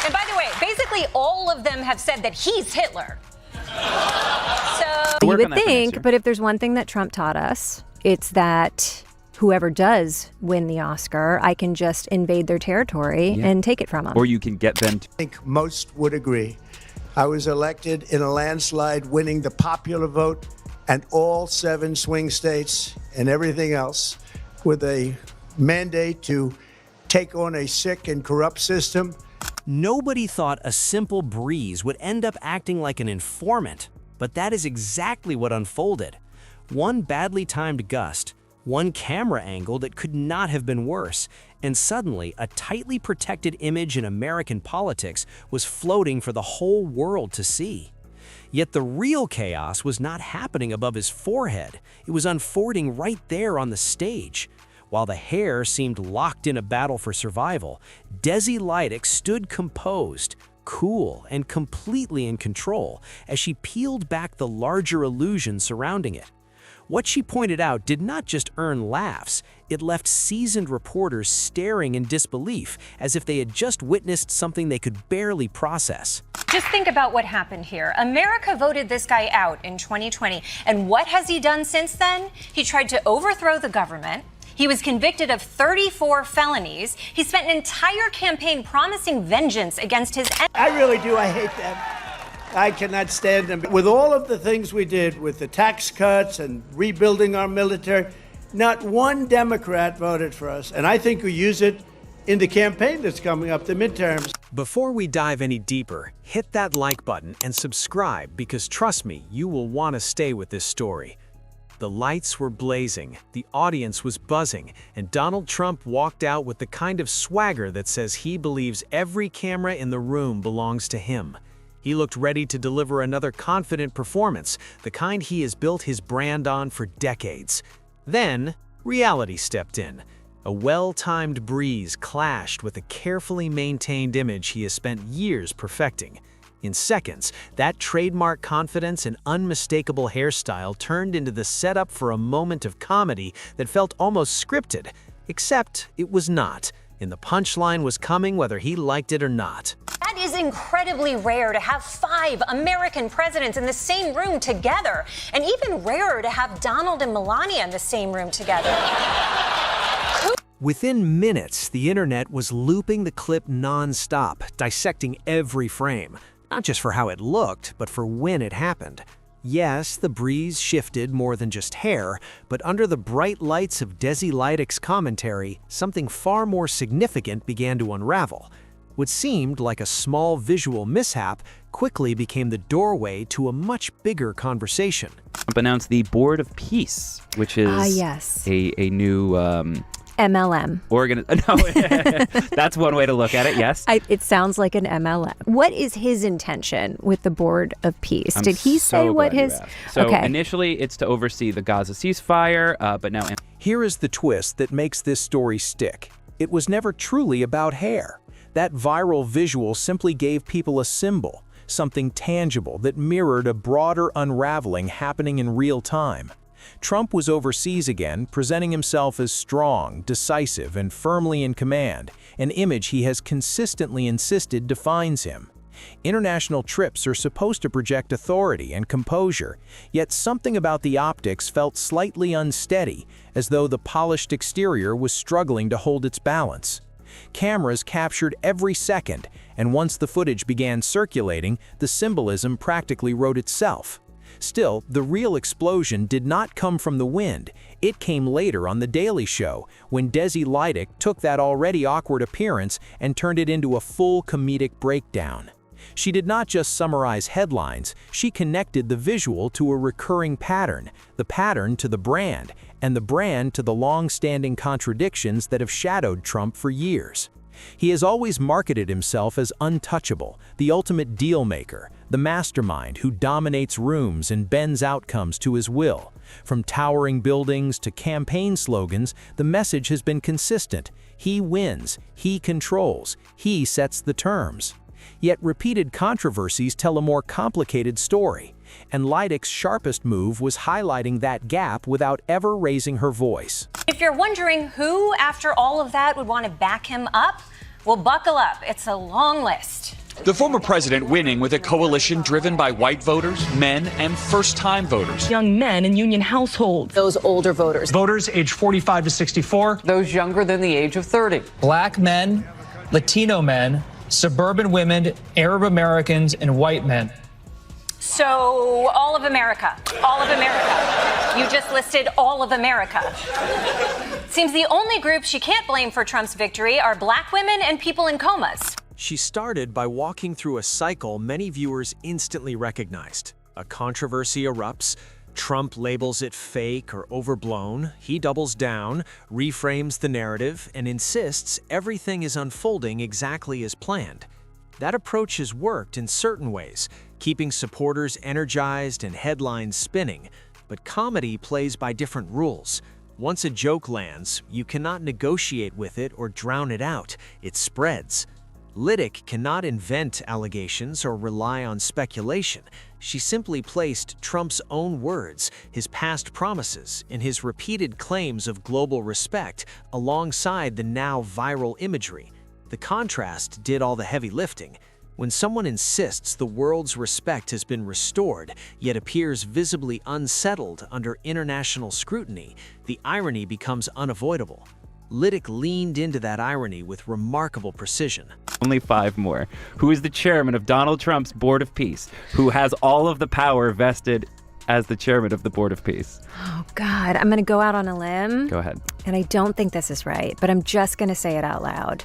And by the way, basically all of them have said that he's Hitler. So you would think, but if there's one thing that Trump taught us, it's that whoever does win the Oscar, I can just invade their territory and take it from them. Or you can get them to... I think most would agree. I was elected in a landslide, winning the popular vote and all 7 swing states and everything else, with a mandate to take on a sick and corrupt system. Nobody thought a simple breeze would end up acting like an informant, but that is exactly what unfolded. One badly timed gust, one camera angle that could not have been worse, and suddenly a tightly protected image in American politics was floating for the whole world to see. Yet the real chaos was not happening above his forehead. It was unfolding right there on the stage. While the hair seemed locked in a battle for survival, Desi Lydic stood composed, cool, and completely in control as she peeled back the larger illusion surrounding it. What she pointed out did not just earn laughs, it left seasoned reporters staring in disbelief as if they had just witnessed something they could barely process. just think about what happened here. America voted this guy out in 2020. And what has he done since then? He tried to overthrow the government. He was convicted of 34 felonies. He spent an entire campaign promising vengeance against his enemies. I really do. I hate them. I cannot stand them. With all of the things we did with the tax cuts and rebuilding our military, not one Democrat voted for us. And I think we use it in the campaign that's coming up, the midterms. Before we dive any deeper, hit that like button and subscribe because trust me, you will want to stay with this story. The lights were blazing, the audience was buzzing, and Donald Trump walked out with the kind of swagger that says he believes every camera in the room belongs to him. He looked ready to deliver another confident performance, the kind he has built his brand on for decades. Then, reality stepped in. A well-timed breeze clashed with a carefully maintained image he has spent years perfecting. In seconds, that trademark confidence and unmistakable hairstyle turned into the setup for a moment of comedy that felt almost scripted, except it was not, and the punchline was coming whether he liked it or not. That is incredibly rare to have 5 American presidents in the same room together, and even rarer to have Donald and Melania in the same room together. Within minutes, the internet was looping the clip non-stop, dissecting every frame. Not just for how it looked, but for when it happened. Yes, the breeze shifted more than just hair, but under the bright lights of Desi Lydic's commentary, something far more significant began to unravel. What seemed like a small visual mishap quickly became the doorway to a much bigger conversation. Trump announced the Board of Peace, which is yes. a new MLM. No, that's one way to look at it, yes. It sounds like an MLM. What is his intention with the Board of Peace? Did he say what his... So initially it's to oversee the Gaza ceasefire, but now... Here is the twist that makes this story stick. It was never truly about hair. That viral visual simply gave people a symbol, something tangible that mirrored a broader unraveling happening in real time. Trump was overseas again, presenting himself as strong, decisive, and firmly in command, an image he has consistently insisted defines him. International trips are supposed to project authority and composure, yet something about the optics felt slightly unsteady, as though the polished exterior was struggling to hold its balance. Cameras captured every second, and once the footage began circulating, the symbolism practically wrote itself. Still, the real explosion did not come from the wind. It came later on The Daily Show, when Desi Lydic took that already awkward appearance and turned it into a full comedic breakdown. She did not just summarize headlines, she connected the visual to a recurring pattern, the pattern to the brand, and the brand to the long-standing contradictions that have shadowed Trump for years. He has always marketed himself as untouchable, the ultimate deal-maker, the mastermind who dominates rooms and bends outcomes to his will. From towering buildings to campaign slogans, the message has been consistent. He wins, he controls, he sets the terms. Yet repeated controversies tell a more complicated story, and Lydic's sharpest move was highlighting that gap without ever raising her voice. If you're wondering who, after all of that, would want to back him up, well, buckle up. It's a long list. The former president winning with a coalition driven by white voters, men, and first-time voters. Young men in union households. Those older voters. Voters age 45 to 64. Those younger than the age of 30. Black men, Latino men, suburban women, Arab Americans, and white men. So, all of America. All of America. You just listed all of America. Seems the only group she can't blame for Trump's victory are black women and people in comas. She started by walking through a cycle many viewers instantly recognized. A controversy erupts, Trump labels it fake or overblown, he doubles down, reframes the narrative, and insists everything is unfolding exactly as planned. That approach has worked in certain ways, keeping supporters energized and headlines spinning, but comedy plays by different rules. Once a joke lands, you cannot negotiate with it or drown it out, it spreads. Lydic cannot invent allegations or rely on speculation. She simply placed Trump's own words, his past promises, and his repeated claims of global respect alongside the now viral imagery. The contrast did all the heavy lifting. When someone insists the world's respect has been restored, yet appears visibly unsettled under international scrutiny, the irony becomes unavoidable. Lydic leaned into that irony with remarkable precision. Only 5 more. Who is the chairman of Donald Trump's Board of Peace, who has all of the power vested as the chairman of the Board of Peace? Oh, God. I'm going to go out on a limb. Go ahead. And I don't think this is right, but I'm just going to say it out loud.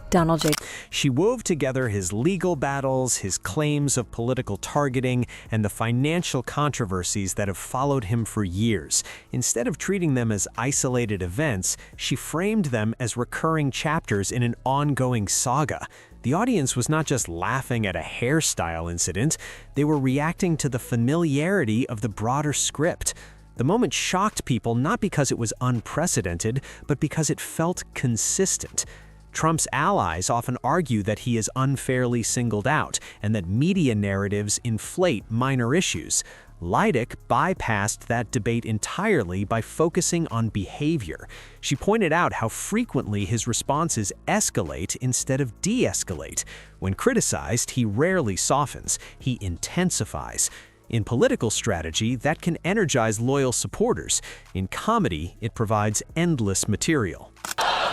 Donald J. She wove together his legal battles, his claims of political targeting, and the financial controversies that have followed him for years. Instead of treating them as isolated events, she framed them as recurring chapters in an ongoing saga. The audience was not just laughing at a hairstyle incident, they were reacting to the familiarity of the broader script. The moment shocked people not because it was unprecedented, but because it felt consistent. Trump's allies often argue that he is unfairly singled out and that media narratives inflate minor issues. Lydic bypassed that debate entirely by focusing on behavior. She pointed out how frequently his responses escalate instead of de-escalate. When criticized, he rarely softens, he intensifies. In political strategy, that can energize loyal supporters. In comedy, it provides endless material.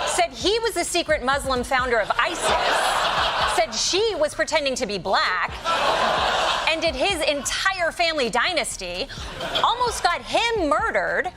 Said he was the secret Muslim founder of ISIS, said she was pretending to be black, ended his entire family dynasty, almost got him murdered,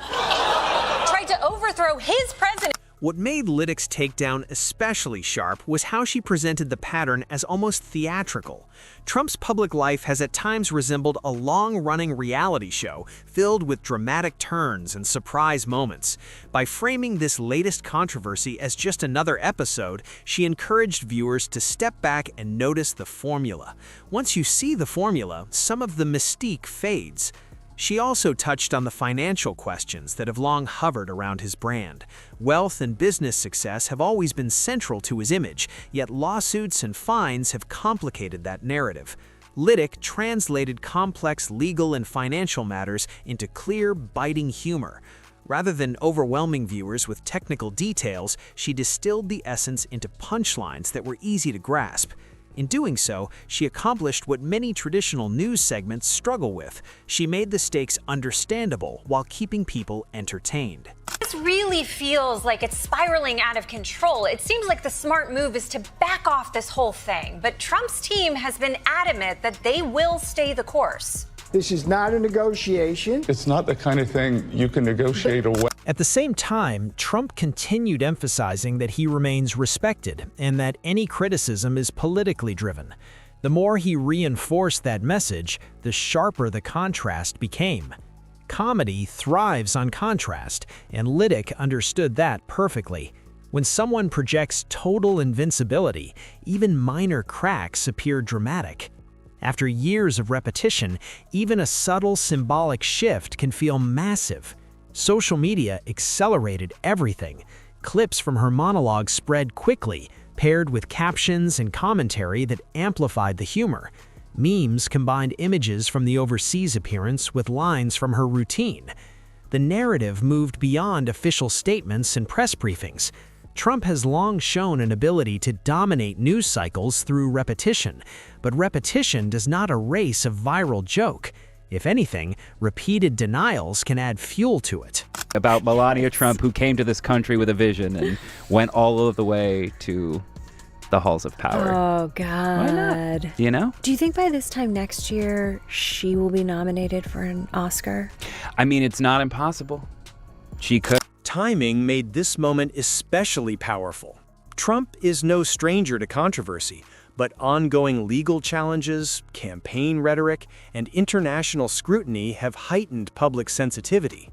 tried to overthrow his president. What made Lydic's takedown especially sharp was how she presented the pattern as almost theatrical. Trump's public life has at times resembled a long-running reality show filled with dramatic turns and surprise moments. By framing this latest controversy as just another episode, she encouraged viewers to step back and notice the formula. Once you see the formula, some of the mystique fades. She also touched on the financial questions that have long hovered around his brand. Wealth and business success have always been central to his image, yet lawsuits and fines have complicated that narrative. Lydic translated complex legal and financial matters into clear, biting humor. Rather than overwhelming viewers with technical details, she distilled the essence into punchlines that were easy to grasp. In doing so, she accomplished what many traditional news segments struggle with. She made the stakes understandable while keeping people entertained. This really feels like it's spiraling out of control. It seems like the smart move is to back off this whole thing. But Trump's team has been adamant that they will stay the course. This is not a negotiation. It's not the kind of thing you can negotiate away. At the same time, Trump continued emphasizing that he remains respected and that any criticism is politically driven. The more he reinforced that message, the sharper the contrast became. Comedy thrives on contrast, and Lydic understood that perfectly. When someone projects total invincibility, even minor cracks appear dramatic. After years of repetition, even a subtle symbolic shift can feel massive. Social media accelerated everything. Clips from her monologue spread quickly, paired with captions and commentary that amplified the humor. Memes combined images from the overseas appearance with lines from her routine. The narrative moved beyond official statements and press briefings. Trump has long shown an ability to dominate news cycles through repetition, but repetition does not erase a viral joke. If anything, repeated denials can add fuel to it. About Melania Trump, who came to this country with a vision and went all of the way to the halls of power. Oh, God. Why not? You know? Do you think by this time next year she will be nominated for an Oscar? I mean, it's not impossible. She could. Timing made this moment especially powerful. Trump is no stranger to controversy, but ongoing legal challenges, campaign rhetoric, and international scrutiny have heightened public sensitivity.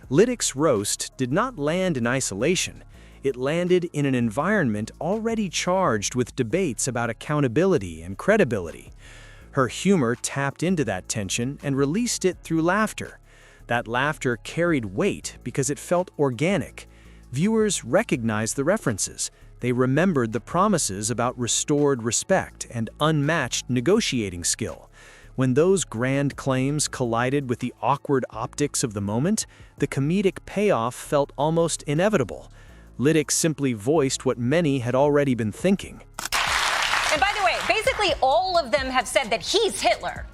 Lydic's roast did not land in isolation. It landed in an environment already charged with debates about accountability and credibility. Her humor tapped into that tension and released it through laughter. That laughter carried weight because it felt organic. Viewers recognized the references. They remembered the promises about restored respect and unmatched negotiating skill. When those grand claims collided with the awkward optics of the moment, the comedic payoff felt almost inevitable. Lydic simply voiced what many had already been thinking. And by the way, basically all of them have said that he's Hitler.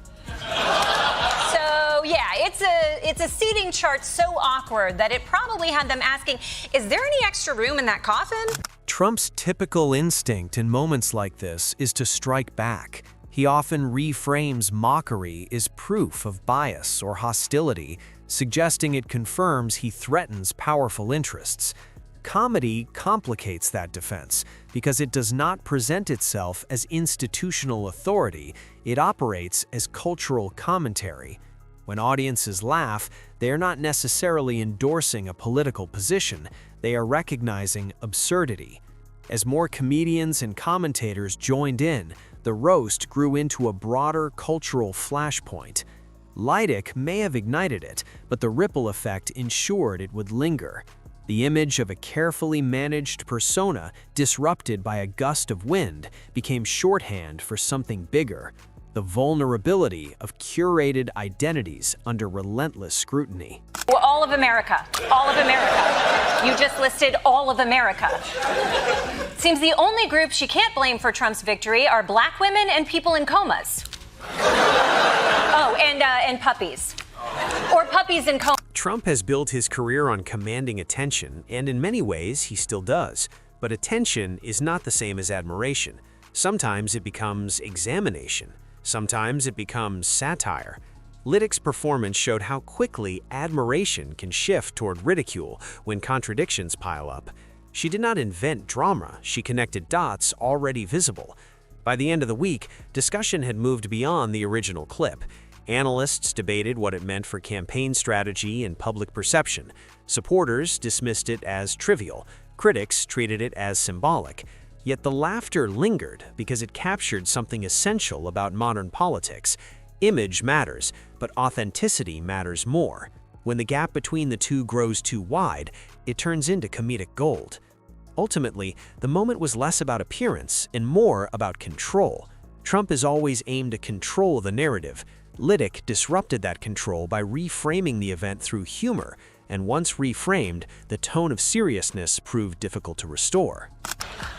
So yeah, it's a seating chart so awkward that it probably had them asking, is there any extra room in that coffin? Trump's typical instinct in moments like this is to strike back. He often reframes mockery as proof of bias or hostility, suggesting it confirms he threatens powerful interests. Comedy complicates that defense because it does not present itself as institutional authority, it operates as cultural commentary. When audiences laugh, they are not necessarily endorsing a political position, they are recognizing absurdity. As more comedians and commentators joined in, the roast grew into a broader cultural flashpoint. Lydic may have ignited it, but the ripple effect ensured it would linger. The image of a carefully managed persona disrupted by a gust of wind became shorthand for something bigger, the vulnerability of curated identities under relentless scrutiny. Well, all of America. All of America. You just listed all of America. Seems the only group she can't blame for Trump's victory are black women and people in comas. Oh, and puppies. Or puppies in comas. Trump has built his career on commanding attention, and in many ways he still does. But attention is not the same as admiration. Sometimes it becomes examination. Sometimes it becomes satire. Lydic's performance showed how quickly admiration can shift toward ridicule when contradictions pile up. She did not invent drama, she connected dots already visible. By the end of the week, discussion had moved beyond the original clip. Analysts debated what it meant for campaign strategy and public perception. Supporters dismissed it as trivial. Critics treated it as symbolic. Yet the laughter lingered because it captured something essential about modern politics. Image matters, but authenticity matters more. When the gap between the two grows too wide, it turns into comedic gold. Ultimately, the moment was less about appearance and more about control. Trump has always aimed to control the narrative. Lydic disrupted that control by reframing the event through humor, and once reframed, the tone of seriousness proved difficult to restore.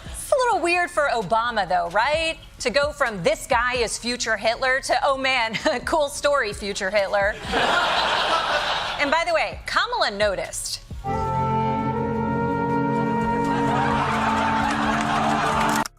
It's a little weird for Obama, though, right? To go from this guy is future Hitler to, oh man, cool story, future Hitler. And by the way, Kamala noticed.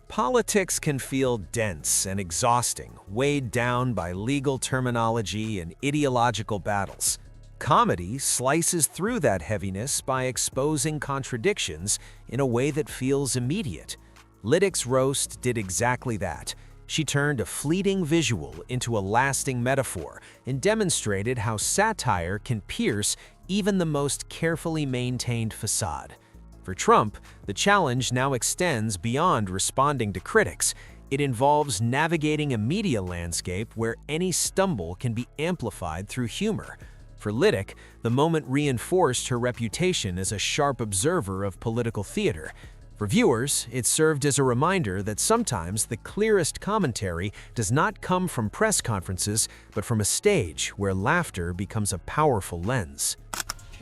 Politics can feel dense and exhausting, weighed down by legal terminology and ideological battles. Comedy slices through that heaviness by exposing contradictions in a way that feels immediate. Lydic's roast did exactly that. She turned a fleeting visual into a lasting metaphor and demonstrated how satire can pierce even the most carefully maintained facade. For Trump, the challenge now extends beyond responding to critics. It involves navigating a media landscape where any stumble can be amplified through humor. For Lydic, the moment reinforced her reputation as a sharp observer of political theater. For viewers, it served as a reminder that sometimes the clearest commentary does not come from press conferences, but from a stage where laughter becomes a powerful lens.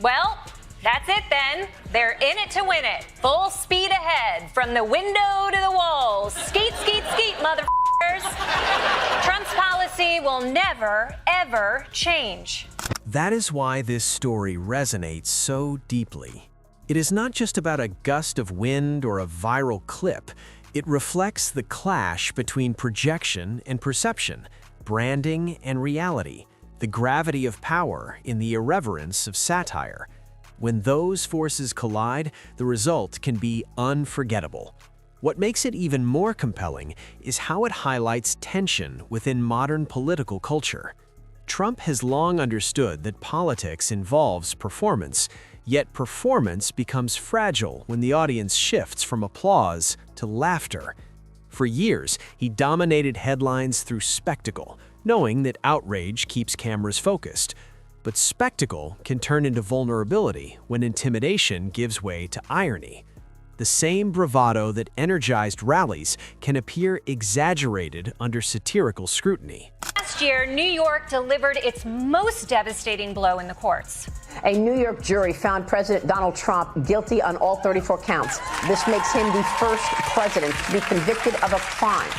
Well, That's it then. They're in it to win it. Full speed ahead. From the window to the walls. Skeet, skeet, skeet, motherfuckers. Trump's policy will never, ever change. That is why this story resonates so deeply. It is not just about a gust of wind or a viral clip. It reflects the clash between projection and perception, branding and reality, the gravity of power in the irreverence of satire. When those forces collide, the result can be unforgettable. What makes it even more compelling is how it highlights tension within modern political culture. Trump has long understood that politics involves performance, yet performance becomes fragile when the audience shifts from applause to laughter. For years, he dominated headlines through spectacle, knowing that outrage keeps cameras focused. But spectacle can turn into vulnerability when intimidation gives way to irony. The same bravado that energized rallies can appear exaggerated under satirical scrutiny. Last year, New York delivered its most devastating blow in the courts. A New York jury found President Donald Trump guilty on all 34 counts. This makes him the first president to be convicted of a crime.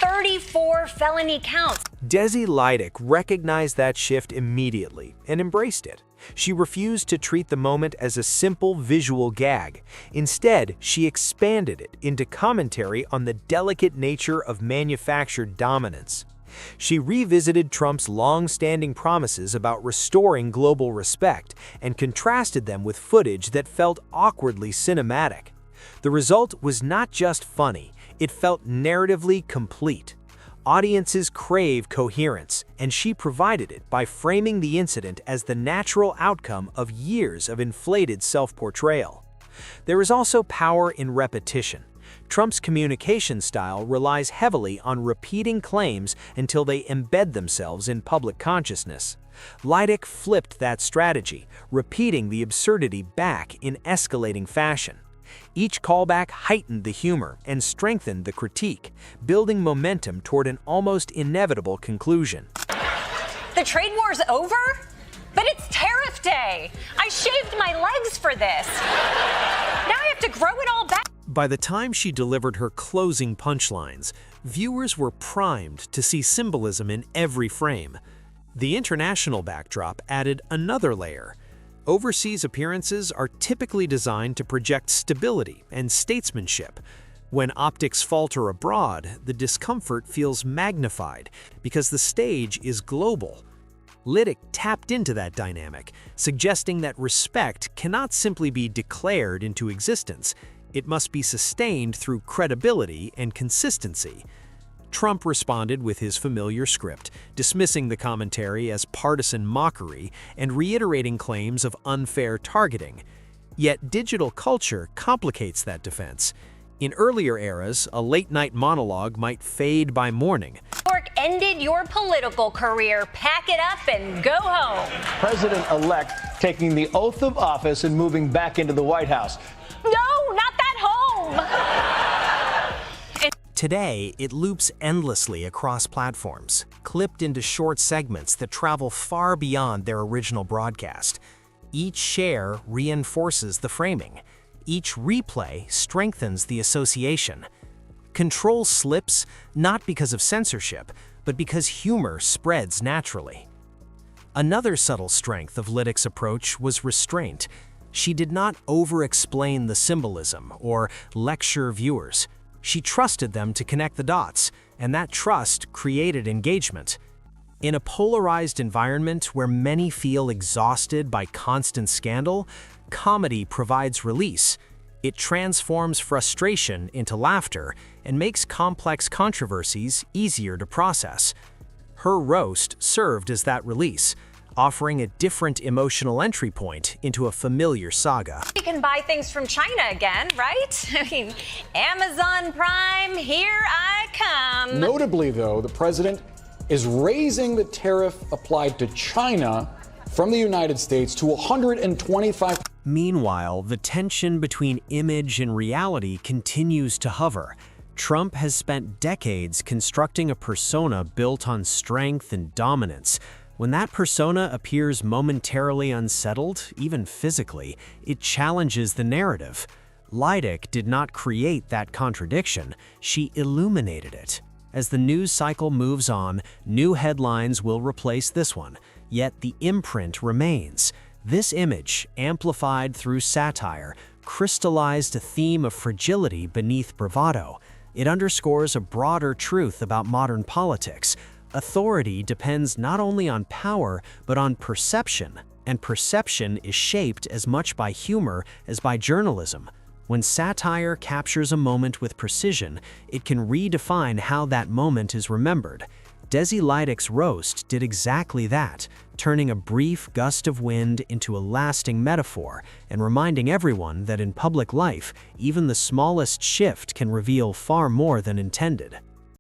34 felony counts. Desi Lydic recognized that shift immediately and embraced it. She refused to treat the moment as a simple visual gag. Instead, she expanded it into commentary on the delicate nature of manufactured dominance. She revisited Trump's long-standing promises about restoring global respect and contrasted them with footage that felt awkwardly cinematic. The result was not just funny, it felt narratively complete. Audiences crave coherence, and she provided it by framing the incident as the natural outcome of years of inflated self-portrayal. There is also power in repetition. Trump's communication style relies heavily on repeating claims until they embed themselves in public consciousness. Lydic flipped that strategy, repeating the absurdity back in escalating fashion. Each callback heightened the humor and strengthened the critique, building momentum toward an almost inevitable conclusion. The trade war's over? But it's Tariff Day. I shaved my legs for this. Now I have to grow it all back. By the time she delivered her closing punchlines, viewers were primed to see symbolism in every frame. The international backdrop added another layer. Overseas appearances are typically designed to project stability and statesmanship. When optics falter abroad, the discomfort feels magnified because the stage is global. Lydic tapped into that dynamic, suggesting that respect cannot simply be declared into existence. It must be sustained through credibility and consistency. Trump responded with his familiar script, dismissing the commentary as partisan mockery and reiterating claims of unfair targeting. Yet digital culture complicates that defense. In earlier eras, a late-night monologue might fade by morning. York ended your political career. Pack it up and go home. President-elect taking the oath of office and moving back into the White House. No, not that home. Today, it loops endlessly across platforms, clipped into short segments that travel far beyond their original broadcast. Each share reinforces the framing. Each replay strengthens the association. Control slips not because of censorship, but because humor spreads naturally. Another subtle strength of Lydic's approach was restraint. She did not over-explain the symbolism or lecture viewers. She trusted them to connect the dots, and that trust created engagement. In a polarized environment where many feel exhausted by constant scandal, comedy provides release. It transforms frustration into laughter and makes complex controversies easier to process. Her roast served as that release, offering a different emotional entry point into a familiar saga. You can buy things from China again, right? I mean, Amazon Prime, here I come. Notably, though, the president is raising the tariff applied to China from the United States to 125. Meanwhile, the tension between image and reality continues to hover. Trump has spent decades constructing a persona built on strength and dominance. When that persona appears momentarily unsettled, even physically, it challenges the narrative. Lydic did not create that contradiction, she illuminated it. As the news cycle moves on, new headlines will replace this one, yet the imprint remains. This image, amplified through satire, crystallized a theme of fragility beneath bravado. It underscores a broader truth about modern politics. Authority depends not only on power, but on perception, and perception is shaped as much by humor as by journalism. When satire captures a moment with precision, it can redefine how that moment is remembered. Desi Lydic's roast did exactly that, turning a brief gust of wind into a lasting metaphor and reminding everyone that in public life, even the smallest shift can reveal far more than intended.